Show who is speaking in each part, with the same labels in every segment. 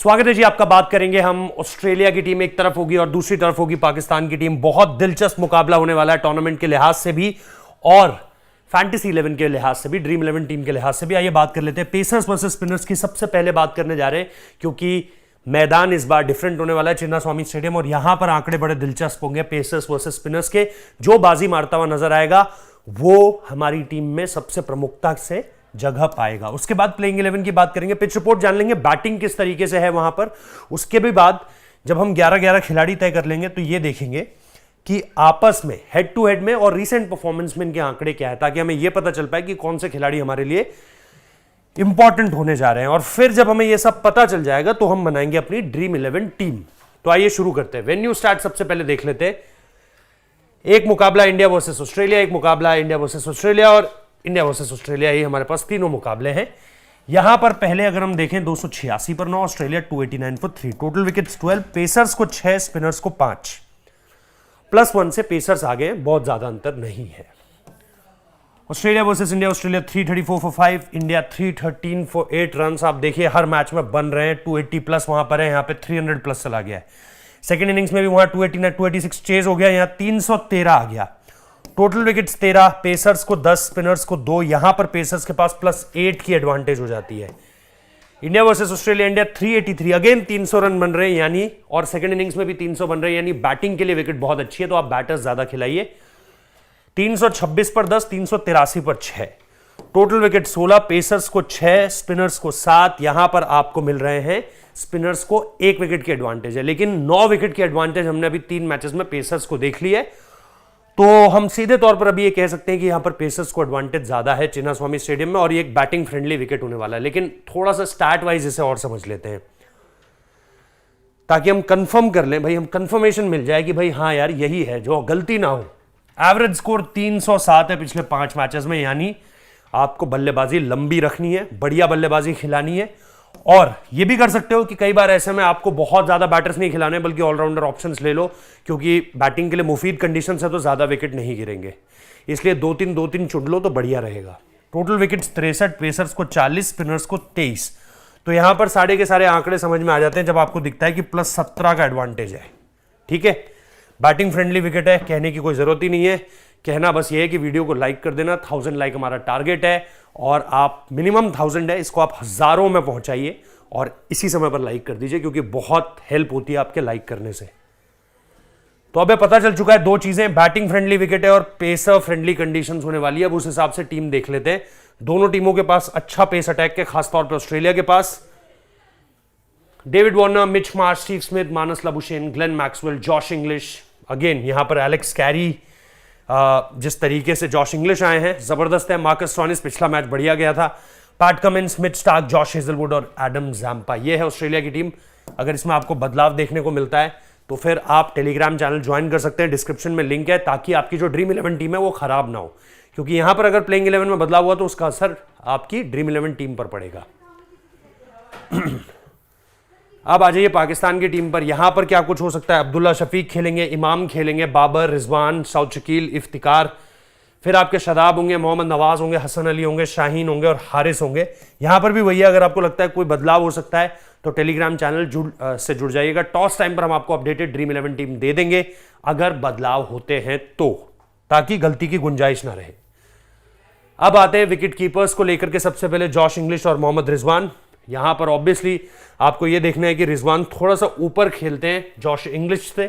Speaker 1: स्वागत है जी आपका। बात करेंगे हम ऑस्ट्रेलिया की टीम एक तरफ होगी और दूसरी तरफ होगी पाकिस्तान की टीम। बहुत दिलचस्प मुकाबला होने वाला है टूर्नामेंट के लिहाज से भी और फैंटेसी 11 के लिहाज से भी, ड्रीम 11 टीम के लिहाज से भी। आइए बात कर लेते हैं पेसर्स वर्सेस स्पिनर्स की। सबसे पहले बात करने जा रहे हैं क्योंकि मैदान इस बार डिफरेंट होने वाला है, चिन्नास्वामी स्टेडियम, और यहां पर आंकड़े बड़े दिलचस्प होंगे पेसर्स वर्सेस स्पिनर्स के। जो बाजी मारता हुआ नजर आएगा वो हमारी टीम में सबसे प्रमुखता से जगह पाएगा। उसके बाद प्लेइंग 11 की बात करेंगे, पिच रिपोर्ट जान लेंगे, बैटिंग किस तरीके से है वहां पर। उसके भी बाद जब हम 11-11 खिलाड़ी तय कर लेंगे तो ये देखेंगे कि आपस में हेड टू हेड में और रीसेंट परफॉर्मेंस में इनके आंकड़े क्या है, ताकि हमें यह पता चल पाए कि कौन से खिलाड़ी हमारे लिए इंपॉर्टेंट होने जा रहे हैं। और फिर जब हमें यह सब पता चल जाएगा तो हम बनाएंगे अपनी ड्रीम 11 टीम। तो आइए शुरू करते हैं। वेन्यू स्टार्ट सबसे पहले देख लेते हैं। एक मुकाबला इंडिया वर्सेस ऑस्ट्रेलिया, एक मुकाबला इंडिया वर्सेस ऑस्ट्रेलिया और इंडिया वर्सेस ऑस्ट्रेलिया, ये हमारे पास तीनों मुकाबले हैं। यहां पर पहले अगर हम देखें 286 पर 9, ऑस्ट्रेलिया 289 पर 3, टोटल विकेट्स 12, पेसर्स को 6, स्पिनर्स को 5, +1 से पेसर्स आगे, बहुत ज्यादा अंतर नहीं है। Australia versus India, Australia 334 for 5, India 313 for 8 run. आप देखिए हर मैच में बन रहे हैं, 280+ वहां पर है, यहां पे 300+ चला गया है। सेकेंड इनिंग्स में भी वहां 289 286 चेज हो गया, यहां 313 आ गया। टोटल विकेट्स 13, पेसर्स को 10, स्पिनर्स को 2, यहां पर पेसर्स के पास +8 की एडवांटेज हो जाती है। India versus Australia, India 383, again 300 run बन रहे हैं यानी, और सेकंड इनिंग्स में भी 300 बन रहे हैं यानी बैटिंग के लिए विकेट बहुत अच्छी है, तो आप बैटर्स ज्यादा खिलाइए। 326 पर 10, 383 पर 6, टोटल विकेट 16, पेसर्स को 6, स्पिनर्स को 7, यहां पर आपको मिल रहे हैं स्पिनर्स को 1 विकेट की एडवांटेज है, लेकिन 9 विकेट की एडवांटेज हमने अभी 3 मैचेस में पेसर्स को देख ली है। तो हम सीधे तौर पर अभी ये कह सकते हैं कि यहां पर पेसर्स को एडवांटेज ज्यादा है चिन्नास्वामी स्टेडियम में, और ये एक बैटिंग फ्रेंडली विकेट होने वाला है। लेकिन थोड़ा सा स्टैट वाइज इसे और समझ लेते हैं ताकि हम कंफर्म कर लें, भाई हम कंफर्मेशन मिल जाए कि भाई हाँ यार यही है, जो गलती ना हो। एवरेज स्कोर 307 है पिछले 5 मैचेस में, यानी आपको बल्लेबाजी लंबी रखनी है, बढ़िया बल्लेबाजी खिलानी है। और ये भी कर सकते हो कि कई बार ऐसे में आपको बहुत ज्यादा बैटर्स नहीं खिलाने बल्कि ऑलराउंडर ऑप्शंस ले लो, क्योंकि बैटिंग के लिए मुफीद कंडीशन है तो ज्यादा विकेट नहीं गिरेंगे, इसलिए 2-3 चुन लो तो बढ़िया रहेगा। टोटल विकेट्स 63, पेसर्स को 40, स्पिनर्स को 23। तो यहां पर सारे के सारे आंकड़े समझ में आ जाते हैं जब आपको दिखता है कि +17 का एडवांटेज है। ठीक है, बैटिंग फ्रेंडली विकेट है, कहने की कोई जरूरत ही नहीं है। कहना बस ये है कि वीडियो को लाइक कर देना, 1000 लाइक हमारा टारगेट है, और आप मिनिमम 1000 है, इसको आप हजारों में पहुंचाइए और इसी समय पर लाइक कर दीजिए, क्योंकि बहुत हेल्प होती है आपके लाइक करने से। तो अब पता चल चुका है 2 चीजें, बैटिंग फ्रेंडली विकेट है और पेसर फ्रेंडली कंडीशंस होने वाली है। अब उस हिसाब से टीम देख लेते हैं। दोनों टीमों के पास अच्छा पेस अटैक है, खासतौर पर ऑस्ट्रेलिया के पास David Warner, Mitch Marsh, Steve Smith, Marnus Labuschagne, Glenn Maxwell, Josh Inglis. Again यहां पर एलेक्स कैरी, जिस तरीके से जॉश इंग्लिश आए हैं जबरदस्त है। मार्कस स्टोइनिस पिछला मैच बढ़िया गया था। Pat Cummins, Mitch Starc, Josh Hazlewood और एडम ज़ैम्पा, ये है ऑस्ट्रेलिया की टीम। अगर इसमें आपको बदलाव देखने को मिलता है तो फिर आप टेलीग्राम चैनल ज्वाइन कर सकते हैं, डिस्क्रिप्शन में लिंक है, ताकि आपकी जो ड्रीम 11 टीम है वो खराब ना हो, क्योंकि यहां पर अगर प्लेइंग 11 में बदलाव हुआ तो उसका असर आपकी ड्रीम 11 टीम पर पड़ेगा। अब आ जाइए पाकिस्तान की टीम पर। यहां पर क्या कुछ हो सकता है। अब्दुल्ला शफीक खेलेंगे, इमाम खेलेंगे, बाबर, रिजवान, सऊद शकील, इफ्तिकार, फिर आपके शादाब होंगे, मोहम्मद नवाज होंगे, हसन अली होंगे, शाहीन होंगे और हारिस होंगे। यहां पर भी वही है, अगर आपको लगता है कोई बदलाव हो सकता है तो टेलीग्राम चैनल से जुड़ जाइएगा। टॉस टाइम पर हम आपको अपडेटेड ड्रीम 11 टीम दे देंगे अगर बदलाव होते हैं तो, ताकि गलती की गुंजाइश ना रहे। अब आते हैं विकेट कीपर्स को लेकर के। सबसे पहले जॉश इंग्लिश और मोहम्मद रिजवान। यहां पर ऑब्वियसली आपको यह देखना है कि रिजवान थोड़ा सा ऊपर खेलते हैं जॉश इंग्लिश से,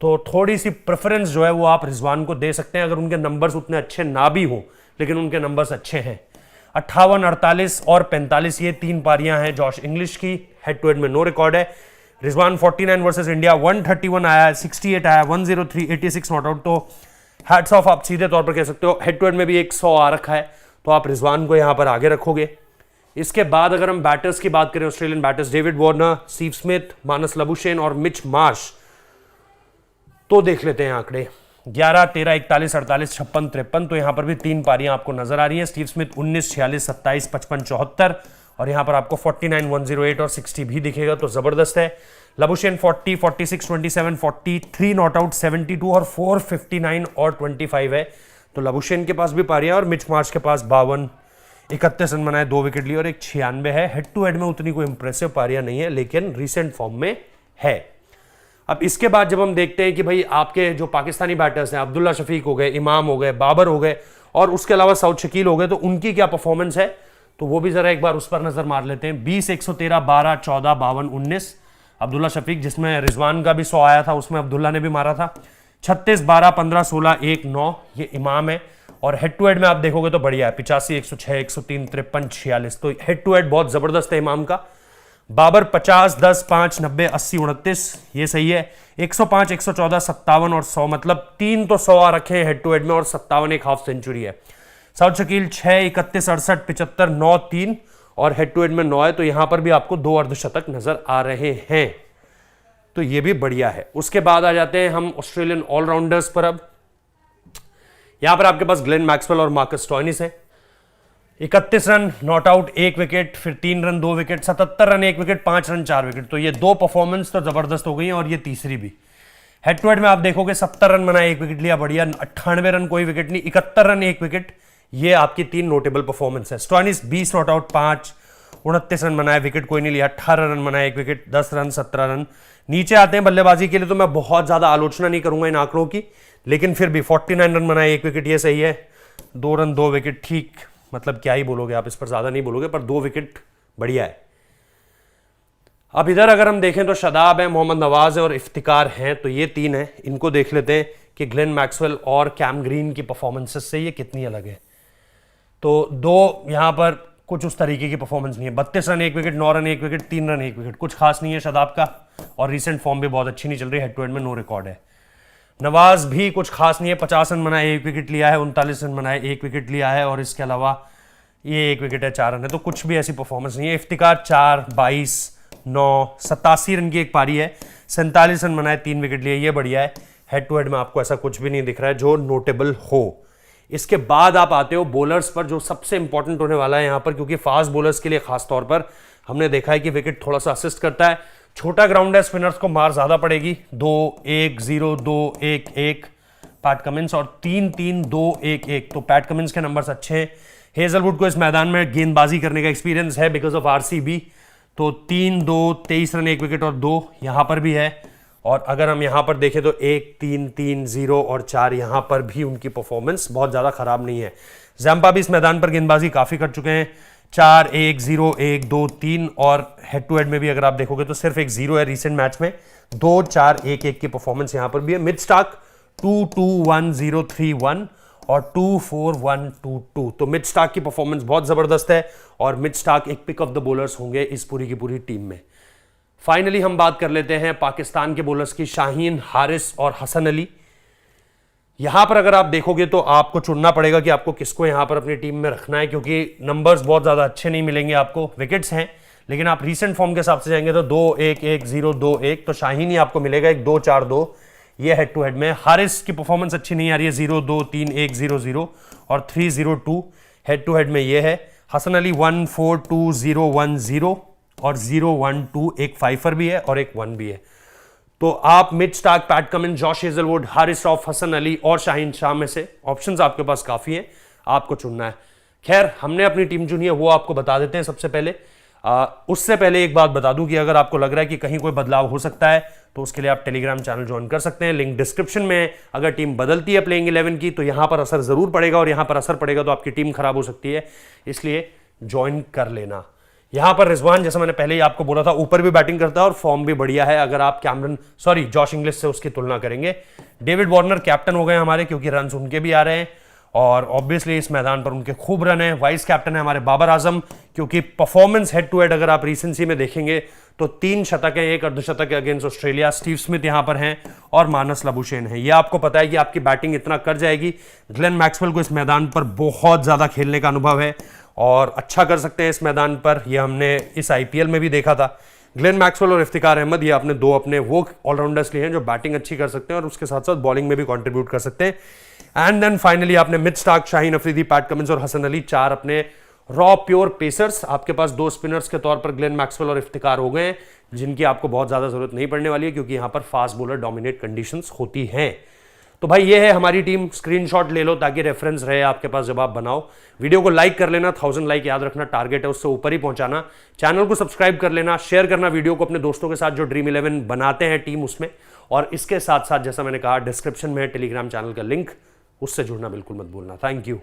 Speaker 1: तो थोड़ी सी प्रेफरेंस जो है वो आप रिजवान को दे सकते हैं, अगर उनके नंबर्स उतने अच्छे ना भी हो, लेकिन उनके नंबर्स अच्छे हैं। 58, 48 और 45 ये 3 पारियां हैं जॉश इंग्लिश की। हेड टू हेड में नो रिकॉर्ड है। रिजवान 49 वर्सेस इंडिया 131 आया, 68 आया, 103, 86 नॉट आउट। तो हैट्स ऑफ, आप सीधे तौर पर कह सकते हो। हेड टू हेड में भी 100 आ रखा है, तो आप रिजवान को यहां पर आगे रखोगे। इसके बाद अगर हम बैटर्स की बात करें, Australian batters David Warner, Steve Smith, Marnus Labuschagne और मिच मार्श, तो देख लेते हैं आंकड़े। 11, 13, 41, 48, 56, 53, तो यहां पर भी 3 पारियां आपको नजर आ रही हैं। स्टीव स्मिथ 19, 46, 27, 55, 74, और यहां पर आपको 49, 108 और 60 भी दिखेगा, तो जबरदस्त है। लाबुशेन 40, 46, 27, 43 नॉट आउट, 72 और 4, 59 और 25 है, तो लाबुशेन के पास भी पारियां, और मिच मार्श के पास 52, 31 रन बनाए, 2 विकेट लिए और एक 96 है। हेड टू हेड में उतनी कोई इंप्रेसिव पारियां नहीं है, लेकिन रिसेंट फॉर्म में है। अब इसके बाद जब हम देखते हैं कि भाई आपके जो पाकिस्तानी बैटर्स हैं, अब्दुल्ला शफीक हो गए, इमाम हो गए, बाबर हो गए और उसके अलावा सऊद शकील हो गए, तो उनकी क्या परफॉर्मेंस है, तो वो भी जरा एक बार उस पर नजर मार लेते हैं। 20, 113, 12, 14, 52, 19 अब्दुल्ला शफीक, जिसमें रिजवान का भी 100 आया था, उसमें अब्दुल्ला ने भी मारा था। 36, 12, 15, 16, 1, 9 ये इमाम है। और हेड टू हेड में आप देखोगे तो बढ़िया है, 85, 106, 103, 53, 46, तो हेड टू हेड बहुत जबरदस्त है इमाम का। बाबर 50, 10, 5, 90, 80, 29 ये सही है। 105, 114, 57 और 100, मतलब 3 तो 100 आ रखे हैं हेड टू हेड में और 57 एक हाफ सेंचुरी है। सऊद शकील 6, 31, 68, 75, 9, 3 और हेड टू हेड में 9 है, तो यहां पर भी आपको 2 अर्धशतक नजर आ रहे हैं, तो ये भी बढ़िया है। उसके बाद आ जाते हैं हम ऑस्ट्रेलियन ऑलराउंडर्स पर। अब यहां पर आपके पास ग्लेन मैक्सवेल और मार्कस स्टोइनिस है। 31 रन, नॉट आउट, 1 विकेट, फिर 3 run, 2 wicket, 77 run, 1 wicket, 5 run, 4 wicket, तो ये 2 परफॉर्मेंस तो जबरदस्त हो गई है और ये तीसरी भी। हेड टू हेड में आप देखोगे 70 रन बनाए, 1 विकेट लिया, बढ़िया। 98 रन, कोई विकेट नहीं, 71 रन, 1 विकेट, ये आपकी 3 नोटेबल परफॉर्मेंस है। स्टोइनिस 20 नॉट आउट, 5, 29 रन बनाए, विकेट कोई नहीं लिया, 18 रन बनाए, 1 विकेट, 10 रन, 17 रन। नीचे आते हैं बल्लेबाजी के लिए, तो मैं बहुत ज्यादा आलोचना नहीं करूंगा इन आंकड़ों की, लेकिन फिर भी 49 रन बनाए, 1 विकेट, ये सही है। 2 रन, 2 विकेट, ठीक, मतलब क्या ही बोलोगे आप, इस पर ज्यादा नहीं बोलोगे, पर 2 विकेट बढ़िया है। अब इधर अगर हम देखें तो शादाब है, मोहम्मद नवाज है और इफ्तिकार हैं, तो ये 3 है। इनको देख लेते हैं कि ग्लेन मैक्सवेल और कैम ग्रीन की परफॉर्मेंसेस से ये कितनी अलग है। तो 2 यहां पर कुछ उस तरीके की परफॉर्मेंस नहीं है। 32 run, 1 wicket, 9 run, 1 wicket, 3 run, 1 wicket, कुछ खास नहीं है शादाब का, और रिसेंट फॉर्म भी बहुत अच्छी नहीं चल रही, हेड टू हेड में नो रिकॉर्ड है। नवाज भी कुछ खास नहीं है, 50 रन बनाए, 1 विकेट लिया है, 39 रन बनाए, 1 विकेट लिया है, और इसके अलावा ये 1 विकेट है, 4 रन है, तो कुछ भी ऐसी परफॉर्मेंस नहीं है। इफ्तिकार 4, 22, 9, 87 रन की एक पारी है, 47 रन बनाए, 3 विकेट लिए, ये बढ़िया है। हेड टू हेड में आपको ऐसा कुछ भी नहीं दिख रहा है जो नोटेबल हो। इसके बाद आप आते हो बॉलर्स पर, जो सबसे इंपॉर्टेंट होने वाला है यहां पर, क्योंकि फास्ट बॉलर्स के लिए खास तौर पर हमने देखा है कि विकेट थोड़ा सा असिस्ट करता है। छोटा ग्राउंड है, स्पिनर्स को मार ज्यादा पड़ेगी। 2, 1, 0, 2, 1, 1 पैट कमिंस और 3, 3, 2, 1, 1, तो पैट कमिंस के नंबर्स अच्छे हैं। हेजलवुड को इस मैदान में गेंदबाजी करने का एक्सपीरियंस है बिकॉज ऑफ आरसीबी, तो 3, 2, 23 रन, 1 विकेट और 2 यहां पर भी है। और अगर हम यहां पर देखें तो 1, 3, 3, 0 और 4 यहां पर भी उनकी परफॉर्मेंस बहुत ज्यादा खराब नहीं है। जैम्पा भी इस मैदान पर गेंदबाजी काफी कर चुके हैं। 4, 1, 0, 1, 2, 3 और हेड टू हेड में भी अगर आप देखोगे तो सिर्फ एक 0 है रिसेंट मैच में। 2, 4, 1, 1 की परफॉर्मेंस यहां पर भी है। मिड स्टार्क 2, 2, 1, 0, 3, 1 और 2, 4, 1, 2, 2, तो मिड स्टार्क की परफॉर्मेंस बहुत जबरदस्त है और मिड स्टार्क एक पिक ऑफ द बॉलर्स होंगे इस पूरी की पूरी टीम में। फाइनली हम बात कर लेते हैं पाकिस्तान के बॉलर्स की, शाहीन, हारिस और हसन अली। यहां पर अगर आप देखोगे तो आपको चुनना पड़ेगा कि आपको किसको यहां पर अपनी टीम में रखना है, क्योंकि नंबर्स बहुत ज्यादा अच्छे नहीं मिलेंगे आपको। विकेट्स हैं लेकिन आप रीसेंट फॉर्म के हिसाब से जाएंगे तो 2, 1, 1, 0, 2, 1, तो शाहीन ही आपको मिलेगा, 1, 2, 4, 2 ये हेड टू हेड में। हारिस की परफॉर्मेंस अच्छी नहीं आ रही है, 0, 2, 3, 1, 0, 0 और 3, 0, 2 हेड टू हेड में ये है। हसन अली 1, 4, 2, 0, 1, 0 और 0, 1, 2, एक 5 भी है और एक 1 भी है। तो आप Mitch Starc, Pat Cummins, Josh Hazlewood, Haris Rauf, Hasan Ali और शाहीन शाह में से ऑप्शंस आपके पास काफी हैं, आपको चुनना है। खैर, हमने अपनी टीम चुनी है, वो आपको बता देते हैं सबसे पहले। उससे पहले एक बात बता दूं कि अगर आपको लग रहा है कि कहीं कोई बदलाव हो सकता है तो उसके लिए आप टेलीग्राम चैनल ज्वाइन कर सकते हैं, लिंक डिस्क्रिप्शन में है। अगर टीम बदलती है प्लेइंग 11 की तो यहां पर असर जरूर पड़ेगा और यहां पर असर पड़ेगा तो आपकी टीम खराब हो सकती है, इसलिए ज्वाइन कर लेना। यहां पर रिजवान, जैसा मैंने पहले ही आपको बोला था, ऊपर भी बैटिंग करता है और फॉर्म भी बढ़िया है अगर आप जॉश इंग्लिश से उसकी तुलना करेंगे। डेविड वार्नर कैप्टन हो गए हमारे, क्योंकि रन्स उनके भी आ रहे हैं और ऑब्वियसली इस मैदान पर उनके खूब रन है। वाइस कैप्टन है हमारे बाबर आजम, क्योंकि परफॉर्मेंस हेड टू हेड अगर आप रीसेंसी में देखेंगे तो 3 शतक है, 1 अर्धशतक है अगेंस्ट ऑस्ट्रेलिया। स्टीव स्मिथ यहां पर हैं और मानस लबुशेन है। यह आपको पता है कि आपकी बैटिंग इतना कर जाएगी। ग्लेन मैक्सवेल को इस मैदान पर बहुत ज्यादा खेलने का अनुभव है और अच्छा कर सकते हैं इस मैदान पर, यह हमने इस आईपीएल में भी देखा था। ग्लेन मैक्सवेल और इफ्तिकार अहमद, ये आपने 2 अपने वो ऑलराउंडर्स लिए हैं जो बैटिंग अच्छी कर सकते हैं और उसके साथ साथ बॉलिंग में भी कंट्रीब्यूट कर सकते हैं। एंड देन फाइनली आपने Mitch Starc, Shaheen Afridi, Pat Cummins और हसन अली, 4 अपने रॉ प्योर पेसर्स। आपके पास 2 स्पिनर्स के तौर पर ग्लेन मैक्सवेल और इफ्तिकार हो गए हैं, जिनकी आपको बहुत ज्यादा जरूरत नहीं पड़ने वाली है क्योंकि यहां पर फास्ट बॉलर डोमिनेट कंडीशंस होती हैं। तो भाई ये है हमारी टीम, स्क्रीनशॉट ले लो ताकि रेफरेंस रहे आपके पास जब आप बनाओ। वीडियो को लाइक कर लेना, 1000 लाइक याद रखना टारगेट है, उससे ऊपर ही पहुंचाना। चैनल को सब्सक्राइब कर लेना, शेयर करना वीडियो को अपने दोस्तों के साथ जो ड्रीम 11 बनाते हैं टीम उसमें। और इसके साथ साथ जैसा मैंने कहा डिस्क्रिप्शन में है टेलीग्राम चैनल का लिंक, उससे जुड़ना बिल्कुल मत भूलना। Thank you.